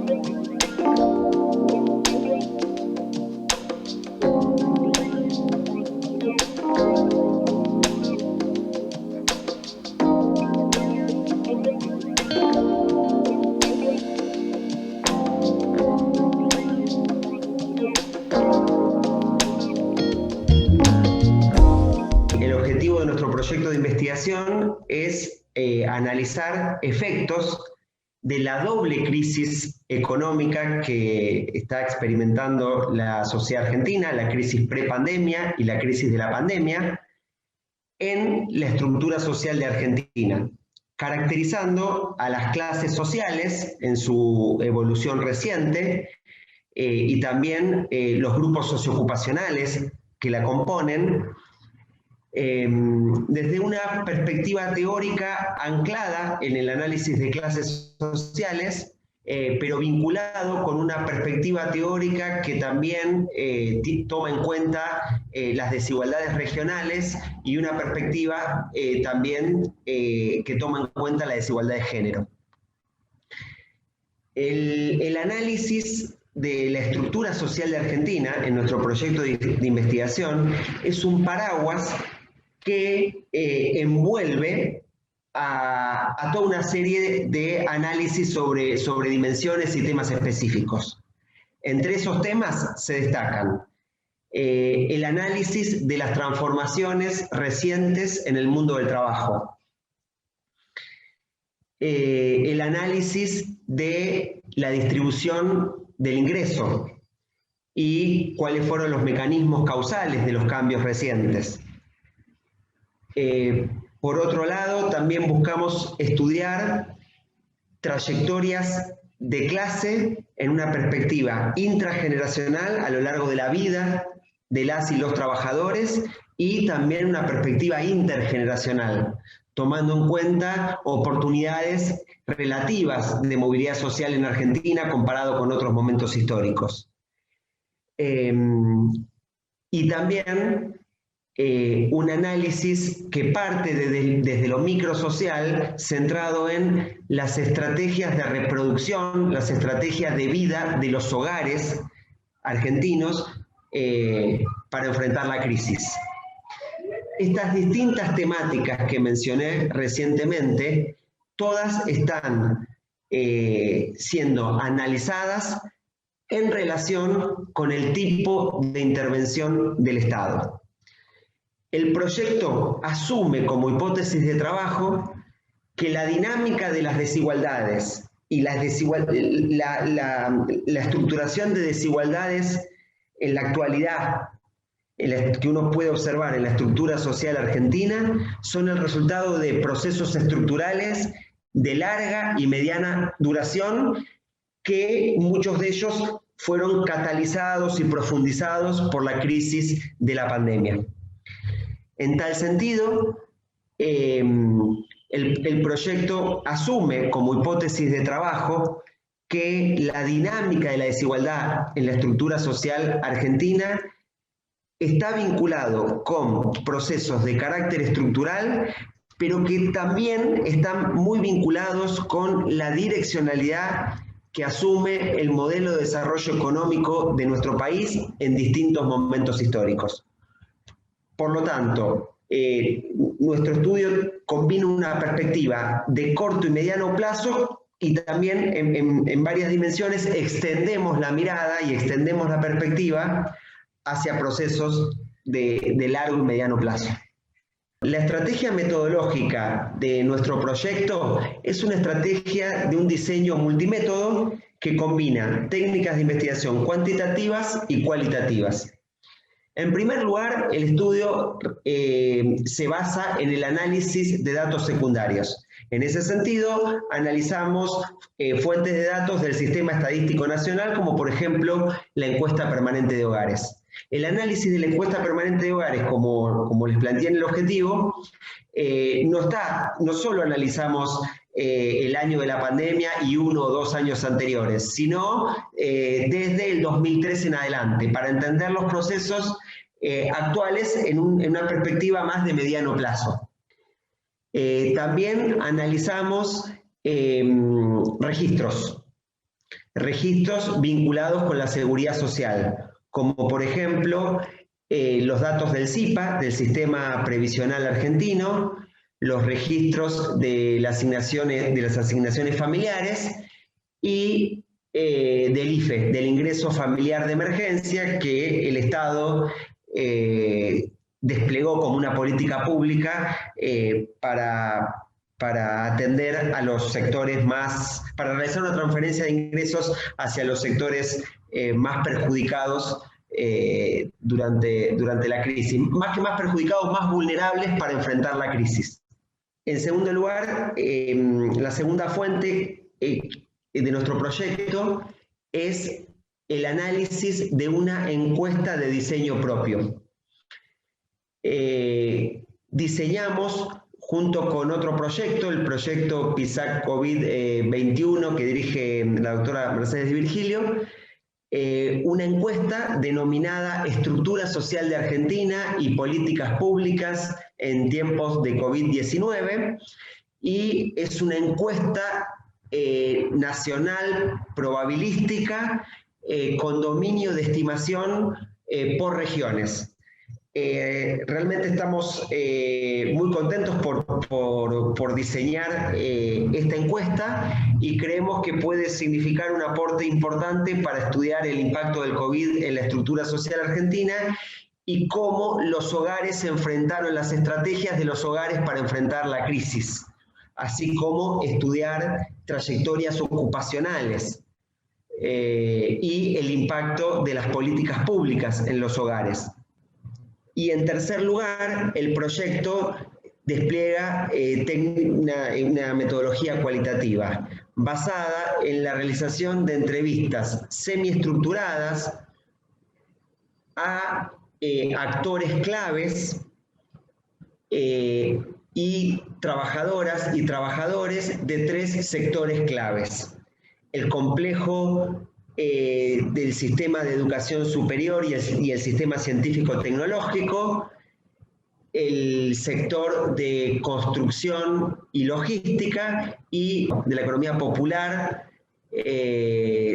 El objetivo de nuestro proyecto de investigación es analizar efectos de la doble crisis económica que está experimentando la sociedad argentina, la crisis prepandemia y la crisis de la pandemia, en la estructura social de Argentina, caracterizando a las clases sociales en su evolución reciente y también los grupos socioocupacionales que la componen, desde una perspectiva teórica anclada en el análisis de clases sociales, pero vinculado con una perspectiva teórica que también toma en cuenta las desigualdades regionales y una perspectiva también que toma en cuenta la desigualdad de género. El análisis de la estructura social de Argentina en nuestro proyecto de investigación es un paraguas que envuelve a toda una serie de análisis sobre dimensiones y temas específicos. Entre esos temas se destacan el análisis de las transformaciones recientes en el mundo del trabajo, el análisis de la distribución del ingreso y cuáles fueron los mecanismos causales de los cambios recientes. Por otro lado, también buscamos estudiar trayectorias de clase en una perspectiva intrageneracional a lo largo de la vida de las y los trabajadores y también una perspectiva intergeneracional, tomando en cuenta oportunidades relativas de movilidad social en Argentina comparado con otros momentos históricos. Y también un análisis que parte desde lo microsocial, centrado en las estrategias de reproducción, las estrategias de vida de los hogares argentinos para enfrentar la crisis. Estas distintas temáticas que mencioné recientemente, todas están siendo analizadas en relación con el tipo de intervención del Estado. El proyecto asume como hipótesis de trabajo que la dinámica de las desigualdades y la estructuración de desigualdades en la actualidad que uno puede observar en la estructura social argentina son el resultado de procesos estructurales de larga y mediana duración que muchos de ellos fueron catalizados y profundizados por la crisis de la pandemia. En tal sentido, el proyecto asume como hipótesis de trabajo que la dinámica de la desigualdad en la estructura social argentina está vinculado con procesos de carácter estructural, pero que también están muy vinculados con la direccionalidad que asume el modelo de desarrollo económico de nuestro país en distintos momentos históricos. Por lo tanto, nuestro estudio combina una perspectiva de corto y mediano plazo y también en varias dimensiones extendemos la mirada y extendemos la perspectiva hacia procesos de largo y mediano plazo. La estrategia metodológica de nuestro proyecto es una estrategia de un diseño multimétodo que combina técnicas de investigación cuantitativas y cualitativas. En primer lugar, el estudio se basa en el análisis de datos secundarios. En ese sentido, analizamos fuentes de datos del Sistema Estadístico Nacional, como por ejemplo la encuesta permanente de hogares. El análisis de la encuesta permanente de hogares, como les planteé en el objetivo, no solo analizamos el año de la pandemia y 1 o 2 años anteriores, sino desde el 2003 en adelante, para entender los procesos actuales en una perspectiva más de mediano plazo. También analizamos registros registros vinculados con la seguridad social, como por ejemplo los datos del SIPA, del Sistema Previsional Argentino, los registros de las asignaciones familiares y del IFE, del ingreso familiar de emergencia, que el Estado desplegó como una política pública para atender a los sectores más, para realizar una transferencia de ingresos hacia los sectores más perjudicados durante la crisis. Más que más perjudicados, más vulnerables para enfrentar la crisis. En segundo lugar, la segunda fuente de nuestro proyecto es el análisis de una encuesta de diseño propio. Diseñamos, junto con otro proyecto, el proyecto PISAC COVID-21, que dirige la doctora Mercedes Di Virgilio, una encuesta denominada Estructura Social de Argentina y Políticas Públicas en tiempos de COVID-19, y es una encuesta nacional probabilística con dominio de estimación por regiones. Realmente estamos muy contentos por diseñar esta encuesta, y creemos que puede significar un aporte importante para estudiar el impacto del COVID en la estructura social argentina y cómo los hogares se enfrentaron, las estrategias de los hogares para enfrentar la crisis, así como estudiar trayectorias ocupacionales y el impacto de las políticas públicas en los hogares. Y en tercer lugar, el proyecto despliega una metodología cualitativa basada en la realización de entrevistas semiestructuradas a actores claves y trabajadoras y trabajadores de tres sectores claves: el complejo del sistema de educación superior y el sistema científico-tecnológico, el sector de construcción y logística y de la economía popular,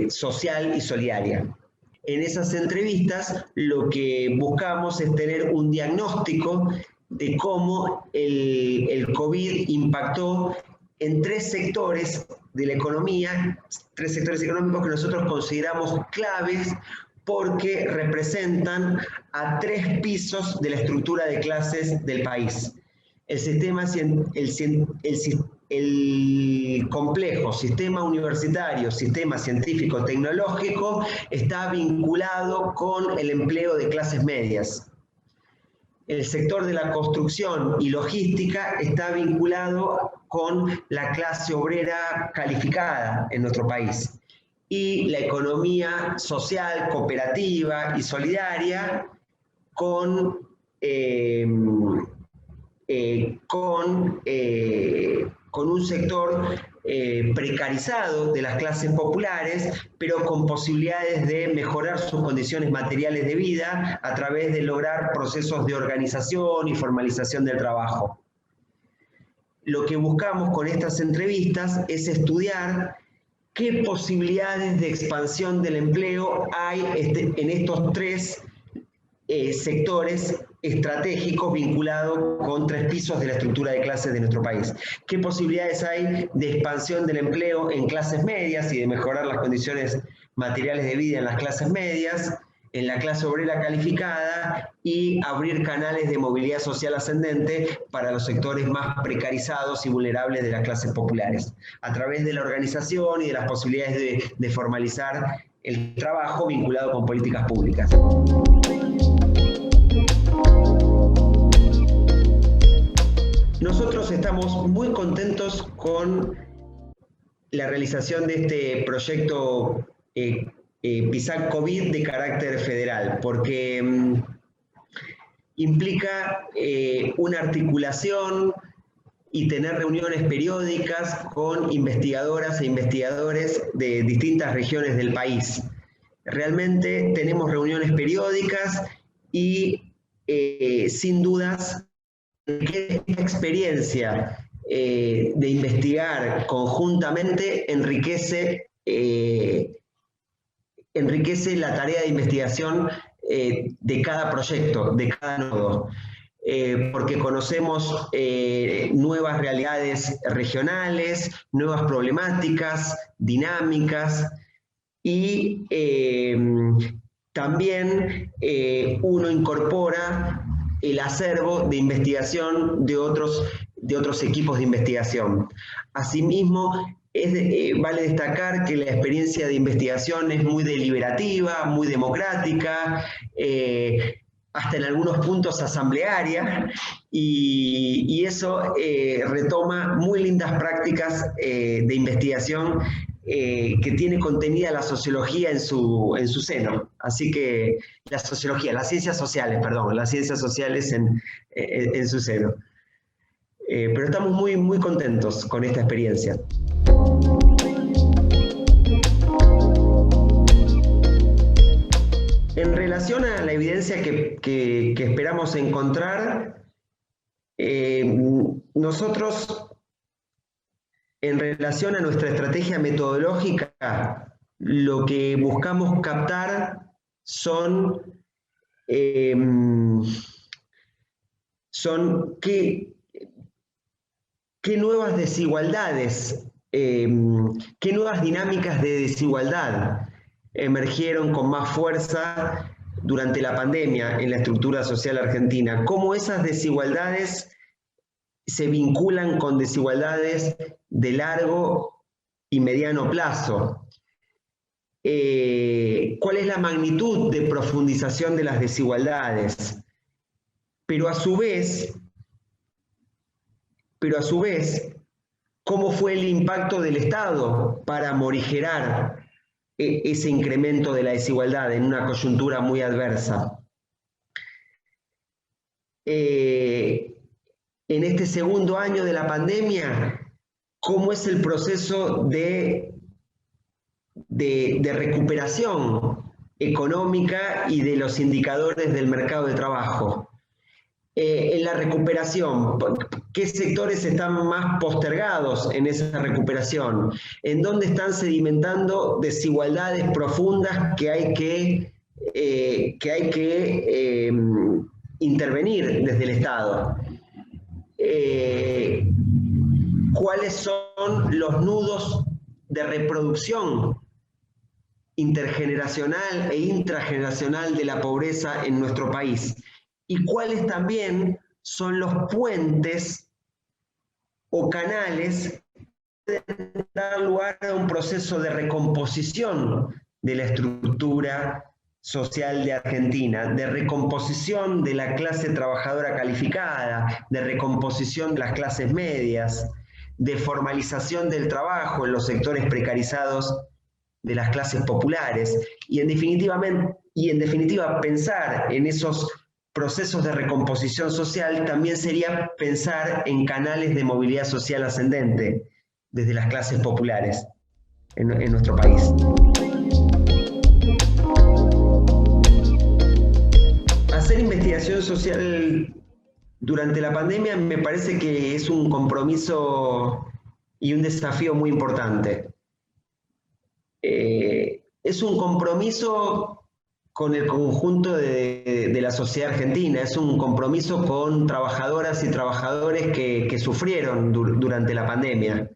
social y solidaria. En esas entrevistas lo que buscamos es tener un diagnóstico de cómo el COVID impactó en tres sectores de la economía, tres sectores económicos que nosotros consideramos claves porque representan a tres pisos de la estructura de clases del país. El complejo sistema universitario, sistema científico-tecnológico está vinculado con el empleo de clases medias. El sector de la construcción y logística está vinculado con la clase obrera calificada en nuestro país. Y la economía social, cooperativa y solidaria con un sector precarizado de las clases populares, pero con posibilidades de mejorar sus condiciones materiales de vida a través de lograr procesos de organización y formalización del trabajo. Lo que buscamos con estas entrevistas es estudiar qué posibilidades de expansión del empleo hay en estos tres sectores estratégicos vinculados con tres pisos de la estructura de clases de nuestro país. ¿Qué posibilidades hay de expansión del empleo en clases medias y de mejorar las condiciones materiales de vida en las clases medias, en la clase obrera calificada, y abrir canales de movilidad social ascendente para los sectores más precarizados y vulnerables de las clases populares, a través de la organización y de las posibilidades de formalizar el trabajo vinculado con políticas públicas? Nosotros estamos muy contentos con la realización de este proyecto PISAC COVID de carácter federal, porque implica una articulación y tener reuniones periódicas con investigadoras e investigadores de distintas regiones del país. Realmente tenemos reuniones periódicas y sin dudas esta experiencia de investigar conjuntamente enriquece enriquece la tarea de investigación de cada proyecto, de cada nodo. Porque conocemos nuevas realidades regionales, nuevas problemáticas, dinámicas, y también uno incorpora el acervo de investigación de otros equipos de investigación. Asimismo, vale destacar que la experiencia de investigación es muy deliberativa, muy democrática, hasta en algunos puntos asamblearia, y eso retoma muy lindas prácticas de investigación que tiene contenida la sociología en su seno. Así que la sociología, las ciencias sociales en su seno. Pero estamos muy, muy contentos con esta experiencia. En relación a la evidencia que esperamos encontrar, nosotros, en relación a nuestra estrategia metodológica, lo que buscamos captar son qué nuevas desigualdades, qué nuevas dinámicas de desigualdad emergieron con más fuerza durante la pandemia en la estructura social argentina, cómo esas desigualdades se vinculan con desigualdades de largo y mediano plazo. ¿Cuál es la magnitud de profundización de las desigualdades? Pero a su vez, ¿cómo fue el impacto del Estado para morigerar ese incremento de la desigualdad en una coyuntura muy adversa? En este segundo año de la pandemia, ¿cómo es el proceso de recuperación económica y de los indicadores del mercado de trabajo? En la recuperación, ¿qué sectores están más postergados en esa recuperación? ¿En dónde están sedimentando desigualdades profundas que hay que intervenir desde el Estado? ¿Cuáles son los nudos de reproducción intergeneracional e intrageneracional de la pobreza en nuestro país? Y cuáles también son los puentes o canales que pueden dar lugar a un proceso de recomposición de la estructura social de Argentina, de recomposición de la clase trabajadora calificada, de recomposición de las clases medias, de formalización del trabajo en los sectores precarizados de las clases populares, y en definitiva pensar en esos procesos de recomposición social también sería pensar en canales de movilidad social ascendente desde las clases populares en nuestro país. Hacer investigación social durante la pandemia me parece que es un compromiso y un desafío muy importante. Es un compromiso con el conjunto de la sociedad argentina, es un compromiso con trabajadoras y trabajadores que sufrieron durante la pandemia.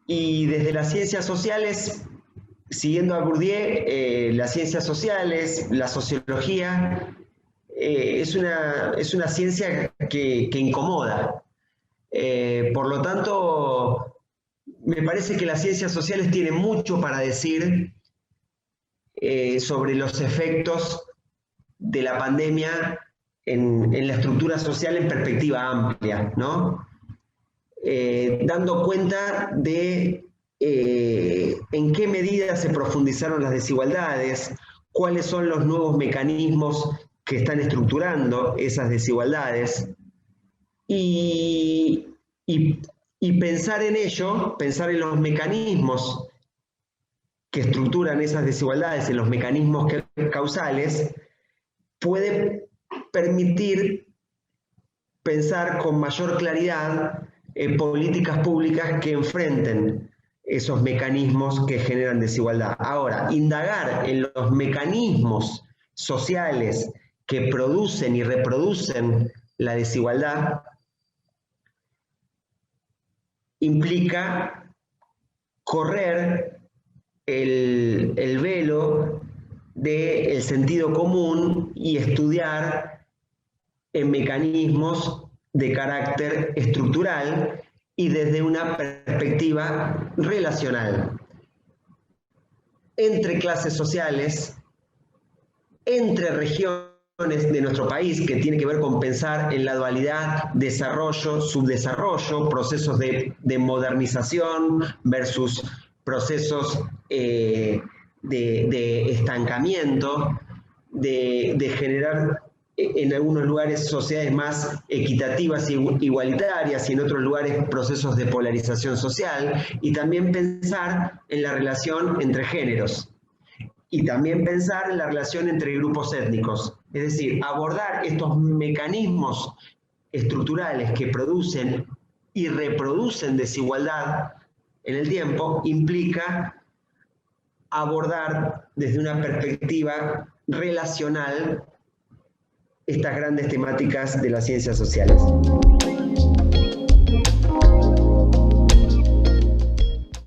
Y desde las ciencias sociales, siguiendo a Bourdieu, las ciencias sociales, la sociología, es una ciencia que incomoda. Por lo tanto, me parece que las ciencias sociales tienen mucho para decir sobre los efectos de la pandemia en la estructura social en perspectiva amplia, ¿no? Dando cuenta de en qué medida se profundizaron las desigualdades, cuáles son los nuevos mecanismos que están estructurando esas desigualdades, y pensar en ello, pensar en los mecanismos que estructuran esas desigualdades, en los mecanismos causales, puede permitir pensar con mayor claridad políticas públicas que enfrenten esos mecanismos que generan desigualdad. Ahora, indagar en los mecanismos sociales que producen y reproducen la desigualdad implica correr el velo del sentido común y estudiar en mecanismos de carácter estructural y desde una perspectiva relacional entre clases sociales, entre regiones de nuestro país, que tiene que ver con pensar en la dualidad desarrollo, subdesarrollo, procesos de modernización versus procesos de estancamiento, de generar en algunos lugares sociedades más equitativas e igualitarias y en otros lugares procesos de polarización social, y también pensar en la relación entre géneros y también pensar en la relación entre grupos étnicos. Es decir, abordar estos mecanismos estructurales que producen y reproducen desigualdad en el tiempo implica abordar desde una perspectiva relacional estas grandes temáticas de las ciencias sociales.